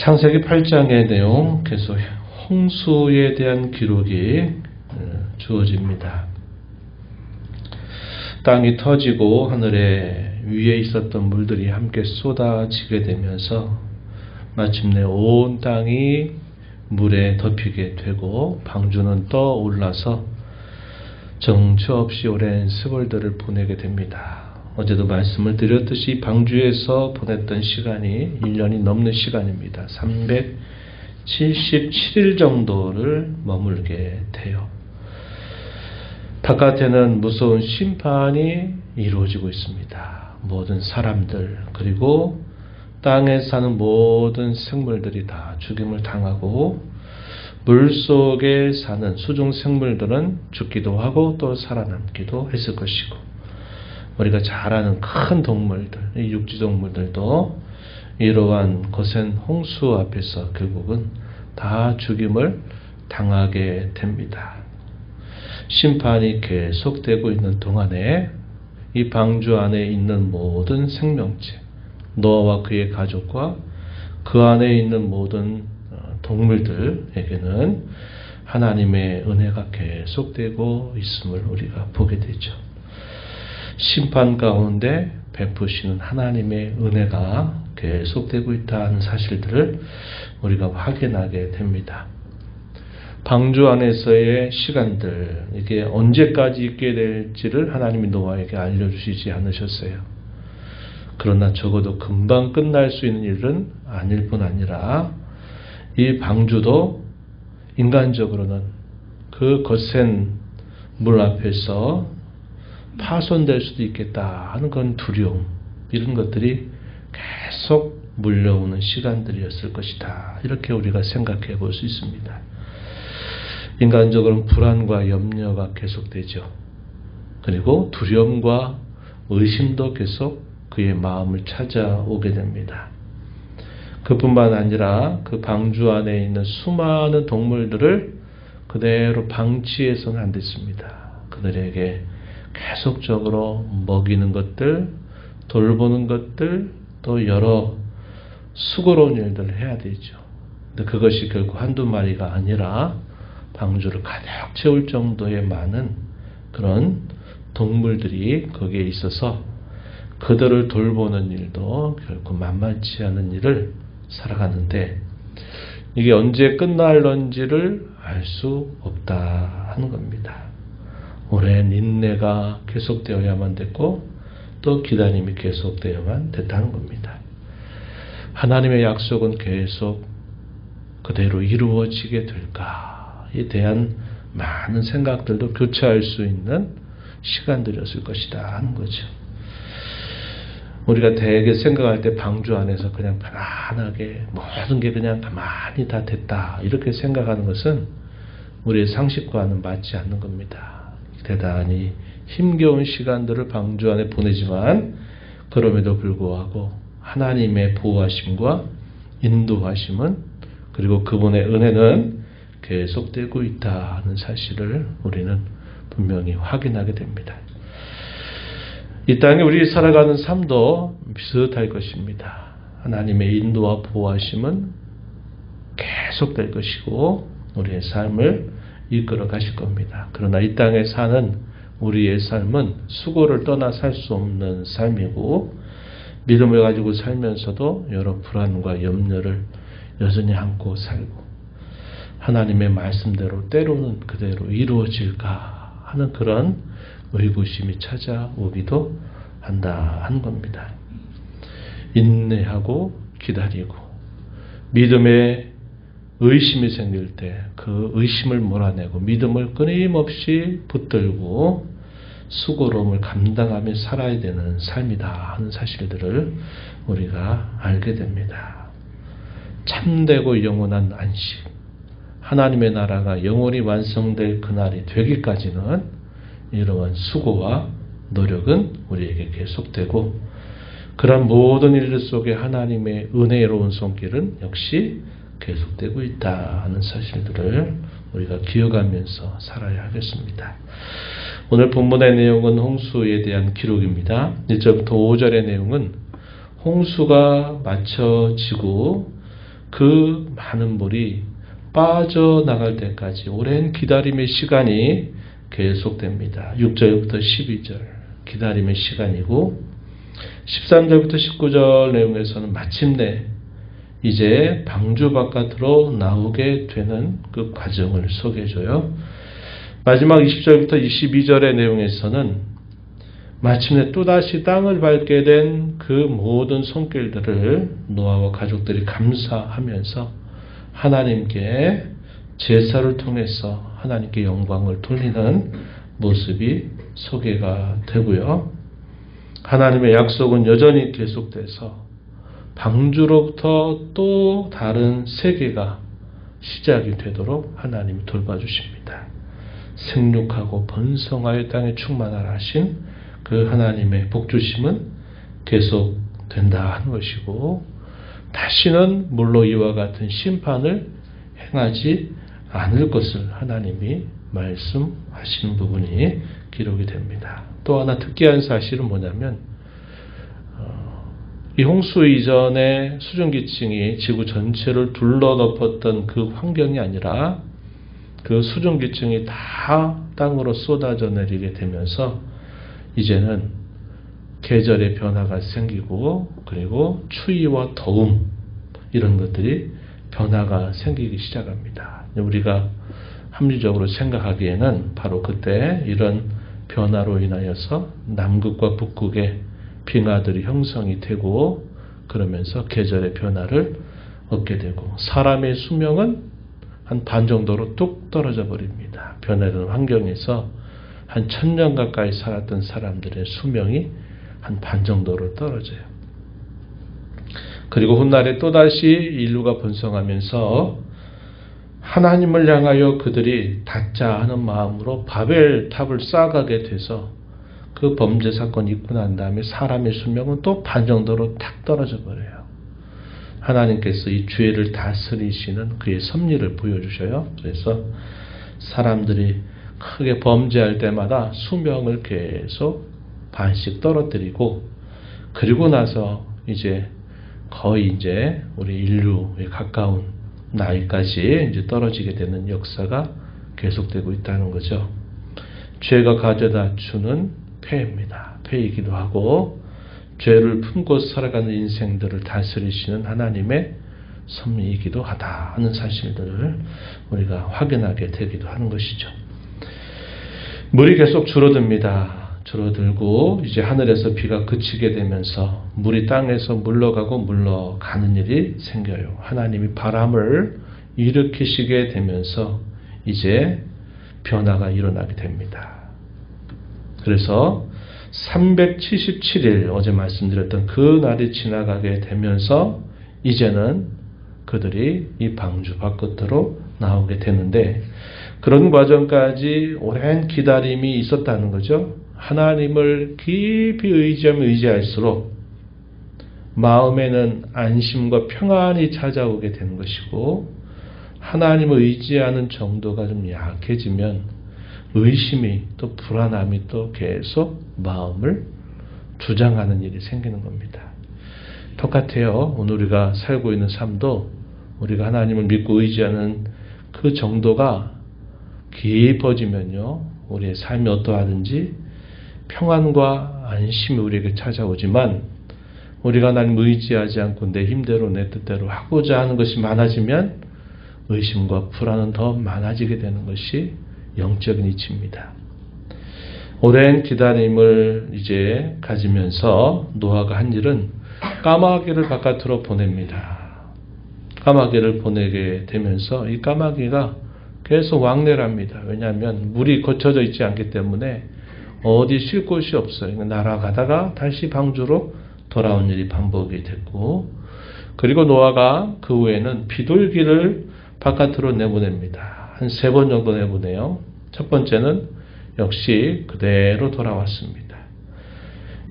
창세기 8장의 내용, 계속 홍수에 대한 기록이 주어집니다. 땅이 터지고 하늘에 위에 있었던 물들이 함께 쏟아지게 되면서 마침내 온 땅이 물에 덮이게 되고 방주는 떠올라서 정처 없이 오랜 세월들을 보내게 됩니다. 어제도 말씀을 드렸듯이 방주에서 보냈던 시간이 1년이 넘는 시간입니다. 377일 정도를 머물게 돼요. 바깥에는 무서운 심판이 이루어지고 있습니다. 모든 사람들 그리고 땅에 사는 모든 생물들이 다 죽임을 당하고 물속에 사는 수중 생물들은 죽기도 하고 또 살아남기도 했을 것이고 우리가 잘 아는 큰 동물들, 육지 동물들도 이러한 거센 홍수 앞에서 결국은 다 죽임을 당하게 됩니다. 심판이 계속되고 있는 동안에 이 방주 안에 있는 모든 생명체, 노아와 그의 가족과 그 안에 있는 모든 동물들에게는 하나님의 은혜가 계속되고 있음을 우리가 보게 되죠. 심판 가운데 베푸시는 하나님의 은혜가 계속되고 있다는 사실들을 우리가 확인하게 됩니다. 방주 안에서의 시간들, 이게 언제까지 있게 될지를 하나님이 노아에게 알려주시지 않으셨어요. 그러나 적어도 금방 끝날 수 있는 일은 아닐 뿐 아니라 이 방주도 인간적으로는 그 거센 물 앞에서 파손될 수도 있겠다 하는 건 두려움, 이런 것들이 계속 물려오는 시간들이었을 것이다. 이렇게 우리가 생각해 볼 수 있습니다. 인간적으로는 불안과 염려가 계속되죠. 그리고 두려움과 의심도 계속 그의 마음을 찾아오게 됩니다. 그뿐만 아니라 그 방주 안에 있는 수많은 동물들을 그대로 방치해서는 안 됐습니다. 그들에게 계속적으로 먹이는 것들, 돌보는 것들, 또 여러 수고로운 일들을 해야 되죠. 근데 그것이 결국 한두 마리가 아니라 방주를 가득 채울 정도의 많은 그런 동물들이 거기에 있어서 그들을 돌보는 일도 결코 만만치 않은 일을 살아가는데 이게 언제 끝날런지를 알 수 없다 하는 겁니다. 오랜 인내가 계속되어야만 됐고 또 기다림이 계속되어야만 됐다는 겁니다. 하나님의 약속은 계속 그대로 이루어지게 될까에 대한 많은 생각들도 교차할 수 있는 시간들이었을 것이다 하는 거죠. 우리가 대개 생각할 때 방주 안에서 그냥 편안하게 모든 게 그냥 가만히 다 됐다 이렇게 생각하는 것은 우리의 상식과는 맞지 않는 겁니다. 대단히 힘겨운 시간들을 방주 안에 보내지만 그럼에도 불구하고 하나님의 보호하심과 인도하심은 그리고 그분의 은혜는 계속되고 있다는 사실을 우리는 분명히 확인하게 됩니다. 이 땅에 우리 살아가는 삶도 비슷할 것입니다. 하나님의 인도와 보호하심은 계속될 것이고 우리의 삶을 이끌어 가실 겁니다. 그러나 이 땅에 사는 우리의 삶은 수고를 떠나 살 수 없는 삶이고 믿음을 가지고 살면서도 여러 불안과 염려를 여전히 안고 살고 하나님의 말씀대로 때로는 그대로 이루어질까 하는 그런 의구심이 찾아오기도 한다 하는 겁니다. 인내하고 기다리고 믿음의 의심이 생길 때 그 의심을 몰아내고 믿음을 끊임없이 붙들고 수고로움을 감당하며 살아야 되는 삶이다 하는 사실들을 우리가 알게 됩니다. 참되고 영원한 안식, 하나님의 나라가 영원히 완성될 그날이 되기까지는 이러한 수고와 노력은 우리에게 계속되고 그런 모든 일들 속에 하나님의 은혜로운 손길은 역시 계속되고 있다 하는 사실들을 우리가 기억하면서 살아야 하겠습니다. 오늘 본문의 내용은 홍수에 대한 기록입니다. 1절부터 5절의 내용은 홍수가 맞춰지고 그 많은 물이 빠져나갈 때까지 오랜 기다림의 시간이 계속됩니다. 6절부터 12절 기다림의 시간이고 13절부터 19절 내용에서는 마침내 이제 방주 바깥으로 나오게 되는 그 과정을 소개해줘요. 마지막 20절부터 22절의 내용에서는 마침내 또다시 땅을 밟게 된 그 모든 손길들을 노아와 가족들이 감사하면서 하나님께 제사를 통해서 하나님께 영광을 돌리는 모습이 소개가 되고요. 하나님의 약속은 여전히 계속돼서 방주로부터 또 다른 세계가 시작이 되도록 하나님이 돌봐주십니다. 생육하고 번성하여 땅에 충만하라 하신 그 하나님의 복주심은 계속 된다 하는 것이고 다시는 물로 이와 같은 심판을 행하지 않을 것을 하나님이 말씀하시는 부분이 기록이 됩니다. 또 하나 특이한 사실은 뭐냐면 이 홍수 이전에 수증기층이 지구 전체를 둘러덮었던 그 환경이 아니라 그 수증기층이 다 땅으로 쏟아져 내리게 되면서 이제는 계절의 변화가 생기고 그리고 추위와 더움 이런 것들이 변화가 생기기 시작합니다. 우리가 합리적으로 생각하기에는 바로 그때 이런 변화로 인하여서 남극과 북극의 빙하들이 형성이 되고 그러면서 계절의 변화를 얻게 되고 사람의 수명은 한 반 정도로 뚝 떨어져 버립니다. 변화되는 환경에서 한 1000년 가까이 살았던 사람들의 수명이 한 반 정도로 떨어져요. 그리고 훗날에 또다시 인류가 번성하면서 하나님을 향하여 그들이 닫자 하는 마음으로 바벨탑을 쌓아가게 돼서 그 범죄 사건이 있고 난 다음에 사람의 수명은 또 반 정도로 탁 떨어져 버려요. 하나님께서 이 죄를 다스리시는 그의 섭리를 보여주셔요. 그래서 사람들이 크게 범죄할 때마다 수명을 계속 반씩 떨어뜨리고 그리고 나서 이제 거의 이제 우리 인류에 가까운 나이까지 이제 떨어지게 되는 역사가 계속되고 있다는 거죠. 죄가 가져다 주는 폐해입니다. 폐이기도 하고 죄를 품고 살아가는 인생들을 다스리시는 하나님의 섭리이기도 하다 하는 사실들을 우리가 확인하게 되기도 하는 것이죠. 물이 계속 줄어듭니다. 줄어들고 이제 하늘에서 비가 그치게 되면서 물이 땅에서 물러가는 일이 생겨요. 하나님이 바람을 일으키시게 되면서 이제 변화가 일어나게 됩니다. 그래서 377일 어제 말씀드렸던 그 날이 지나가게 되면서 이제는 그들이 이 방주 바깥으로 나오게 되는데 그런 과정까지 오랜 기다림이 있었다는 거죠. 하나님을 깊이 의지하면 의지할수록 마음에는 안심과 평안이 찾아오게 되는 것이고 하나님을 의지하는 정도가 좀 약해지면 의심이 또 불안함이 또 계속 마음을 주장하는 일이 생기는 겁니다. 똑같아요. 오늘 우리가 살고 있는 삶도 우리가 하나님을 믿고 의지하는 그 정도가 깊어지면요. 우리의 삶이 어떠하든지 평안과 안심이 우리에게 찾아오지만 우리가 하나님을 의지하지 않고 내 힘대로 내 뜻대로 하고자 하는 것이 많아지면 의심과 불안은 더 많아지게 되는 것이 영적인 이치입니다. 오랜 기다림을 이제 가지면서 노아가 한 일은 까마귀를 바깥으로 보냅니다. 까마귀를 보내게 되면서 이 까마귀가 계속 왕래를 합니다. 왜냐하면 물이 거쳐져 있지 않기 때문에 어디 쉴 곳이 없어요. 날아가다가 다시 방주로 돌아온 일이 반복이 됐고 그리고 노아가 그 후에는 비둘기를 바깥으로 내보냅니다. 한 3번 정도 내보내요. 첫 번째는 역시 그대로 돌아왔습니다.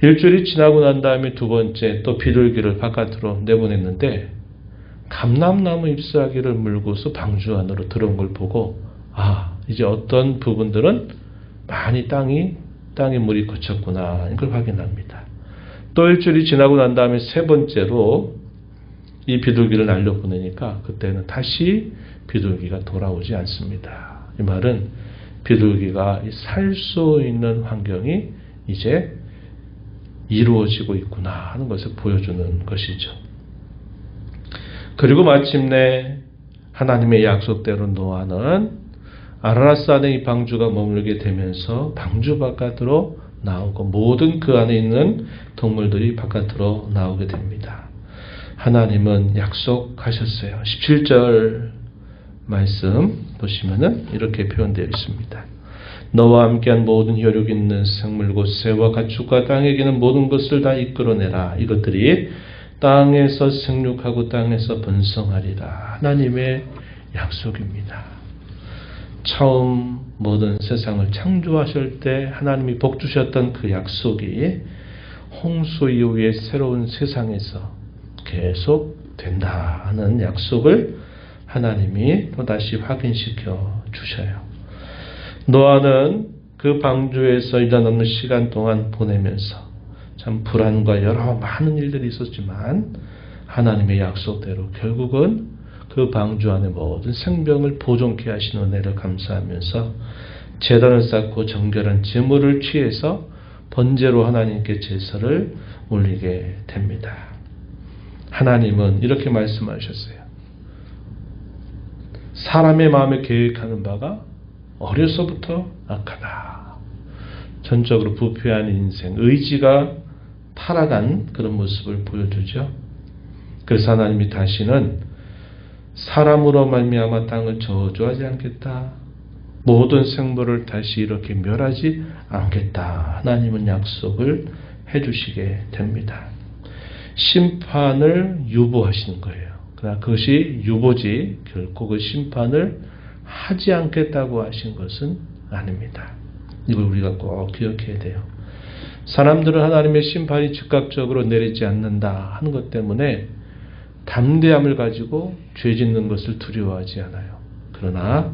일주일이 지나고 난 다음에 두 번째 또 비둘기를 바깥으로 내보냈는데 감람나무 잎사귀를 물고서 방주 안으로 들어온 걸 보고 이제 어떤 부분들은 많이 땅에 물이 거쳤구나 이걸 확인합니다. 또 일주일이 지나고 난 다음에 세 번째로 이 비둘기를 날려보내니까 그때는 다시 비둘기가 돌아오지 않습니다. 이 말은 비둘기가 살 수 있는 환경이 이제 이루어지고 있구나 하는 것을 보여주는 것이죠. 그리고 마침내 하나님의 약속대로 노아는 아라랏 안에 이 방주가 머물게 되면서 방주 바깥으로 나오고 모든 그 안에 있는 동물들이 바깥으로 나오게 됩니다. 하나님은 약속하셨어요. 17절 말씀 보시면은 이렇게 표현되어 있습니다. 너와 함께한 모든 혈육 있는 생물 곧 새와 가축과 땅에 기는 모든 것을 다 이끌어내라. 이것들이 땅에서 생육하고 땅에서 번성하리라. 하나님의 약속입니다. 처음 모든 세상을 창조하실 때 하나님이 복 주셨던 그 약속이 홍수 이후의 새로운 세상에서 계속 된다는 약속을 하나님이 또다시 확인시켜 주셔요. 노아는 그 방주에서 1년 넘는 시간 동안 보내면서 참 불안과 여러 많은 일들이 있었지만 하나님의 약속대로 결국은 그 방주 안에 모든 생명을 보존케 하신 은혜를 감사하면서 제단을 쌓고 정결한 제물을 취해서 번제로 하나님께 제사를 올리게 됩니다. 하나님은 이렇게 말씀하셨어요. 사람의 마음에 계획하는 바가 어려서부터 악하다. 전적으로 부패한 인생, 의지가 타락한 그런 모습을 보여주죠. 그래서 하나님이 다시는 사람으로 말미암아 땅을 저주하지 않겠다. 모든 생물을 다시 이렇게 멸하지 않겠다. 하나님은 약속을 해주시게 됩니다. 심판을 유보하시는 거예요. 그러나 그것이 유보지 결코 그 심판을 하지 않겠다고 하신 것은 아닙니다. 이걸 우리가 꼭 기억해야 돼요. 사람들은 하나님의 심판이 즉각적으로 내리지 않는다 하는 것 때문에 담대함을 가지고 죄 짓는 것을 두려워하지 않아요. 그러나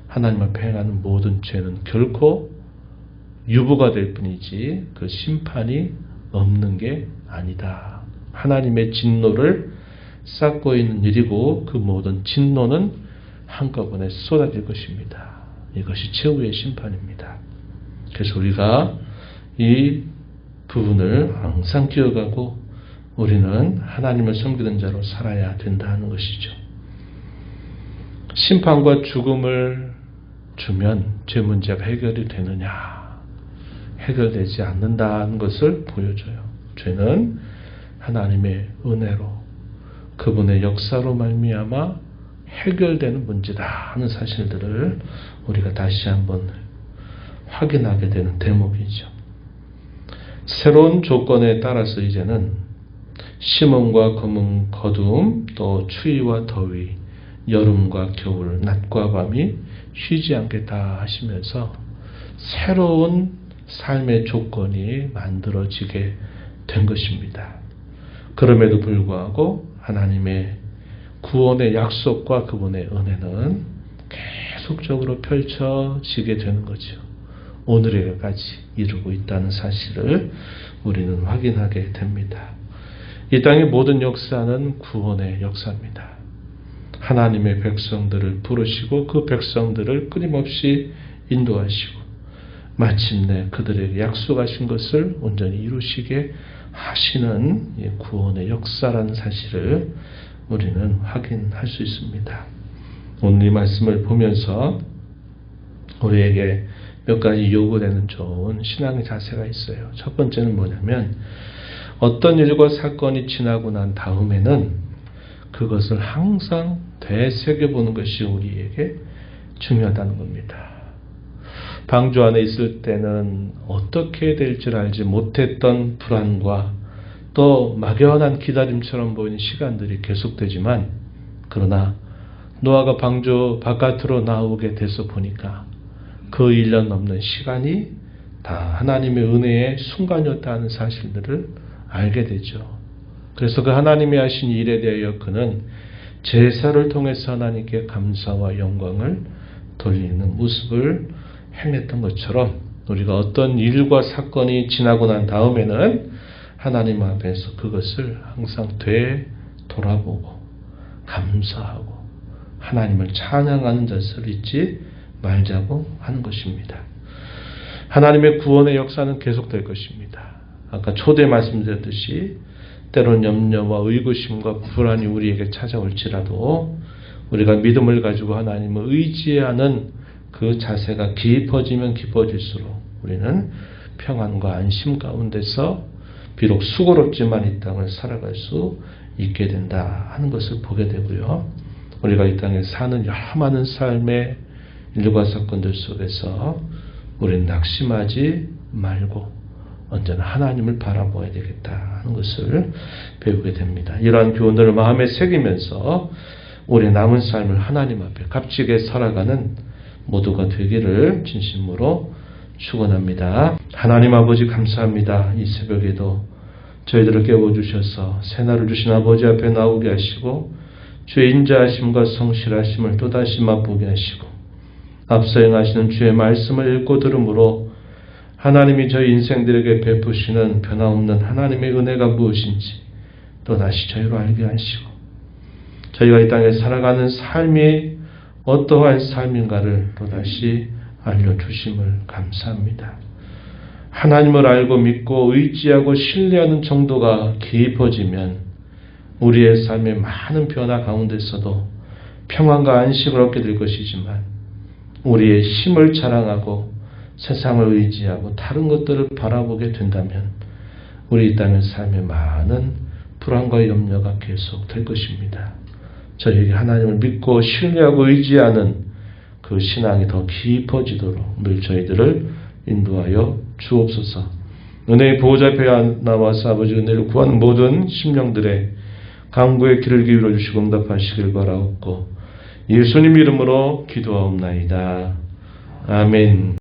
하나님 앞에 행하는 모든 죄는 결코 유보가 될 뿐이지 그 심판이 없는 게 아니다. 하나님의 진노를 쌓고 있는 일이고 그 모든 진노는 한꺼번에 쏟아질 것입니다. 이것이 최후의 심판입니다. 그래서 우리가 이 부분을 항상 기억하고 우리는 하나님을 섬기는 자로 살아야 된다는 것이죠. 심판과 죽음을 주면 죄 문제가 해결이 되느냐? 해결되지 않는다는 것을 보여줘요. 죄는 하나님의 은혜로 그분의 역사로 말미암아 해결되는 문제다 하는 사실들을 우리가 다시 한번 확인하게 되는 대목이죠. 새로운 조건에 따라서 이제는 심음과 거둠, 또 추위와 더위, 여름과 겨울, 낮과 밤이 쉬지 않겠다 하시면서 새로운 삶의 조건이 만들어지게 된 것입니다. 그럼에도 불구하고 하나님의 구원의 약속과 그분의 은혜는 계속적으로 펼쳐지게 되는 거죠. 오늘에까지 이루고 있다는 사실을 우리는 확인하게 됩니다. 이 땅의 모든 역사는 구원의 역사입니다. 하나님의 백성들을 부르시고 그 백성들을 끊임없이 인도하시고 마침내 그들에게 약속하신 것을 온전히 이루시게 하시는 구원의 역사라는 사실을 우리는 확인할 수 있습니다. 오늘 이 말씀을 보면서 우리에게 몇 가지 요구되는 좋은 신앙의 자세가 있어요. 첫 번째는 뭐냐면 어떤 일과 사건이 지나고 난 다음에는 그것을 항상 되새겨보는 것이 우리에게 중요하다는 겁니다. 방주 안에 있을 때는 어떻게 될 줄 알지 못했던 불안과 또 막연한 기다림처럼 보이는 시간들이 계속되지만 그러나 노아가 방주 바깥으로 나오게 돼서 보니까 그 1년 넘는 시간이 다 하나님의 은혜의 순간이었다는 사실들을 알게 되죠. 그래서 그 하나님이 하신 일에 대하여 그는 제사를 통해서 하나님께 감사와 영광을 돌리는 모습을 행했던 것처럼 우리가 어떤 일과 사건이 지나고 난 다음에는 하나님 앞에서 그것을 항상 돌아보고 감사하고 하나님을 찬양하는 자세를 잊지 말자고 하는 것입니다. 하나님의 구원의 역사는 계속될 것입니다. 아까 초대 말씀드렸듯이 때론 염려와 의구심과 불안이 우리에게 찾아올지라도 우리가 믿음을 가지고 하나님을 의지하는 그 자세가 깊어지면 깊어질수록 우리는 평안과 안심 가운데서 비록 수고롭지만 이 땅을 살아갈 수 있게 된다 하는 것을 보게 되고요. 우리가 이 땅에 사는 여러 많은 삶의 일과 사건들 속에서 우리는 낙심하지 말고 언제나 하나님을 바라보아야 되겠다 하는 것을 배우게 됩니다. 이러한 교훈들을 마음에 새기면서 우리 남은 삶을 하나님 앞에 값지게 살아가는 모두가 되기를 진심으로 축원합니다. 하나님 아버지 감사합니다. 이 새벽에도 저희들을 깨워주셔서 새날을 주신 아버지 앞에 나오게 하시고 주의 인자하심과 성실하심을 또다시 맛보게 하시고 앞서 행하시는 주의 말씀을 읽고 들음으로 하나님이 저희 인생들에게 베푸시는 변함없는 하나님의 은혜가 무엇인지 또다시 저희로 알게 하시고 저희가 이 땅에 살아가는 삶이 어떠한 삶인가를 또다시 알려주심을 감사합니다. 하나님을 알고 믿고 의지하고 신뢰하는 정도가 깊어지면 우리의 삶의 많은 변화 가운데서도 평안과 안식을 얻게 될 것이지만 우리의 힘을 자랑하고 세상을 의지하고 다른 것들을 바라보게 된다면 우리 이 땅의 삶에 많은 불안과 염려가 계속 될 것입니다. 저에게 하나님을 믿고 신뢰하고 의지하는 그 신앙이 더 깊어지도록 늘 저희들을 인도하여 주옵소서. 은혜의 보호자 앞에 나와서 아버지 은혜를 구하는 모든 심령들의 간구의 길을 기울여 주시고 응답하시길 바라옵고 예수님 이름으로 기도하옵나이다. 아멘.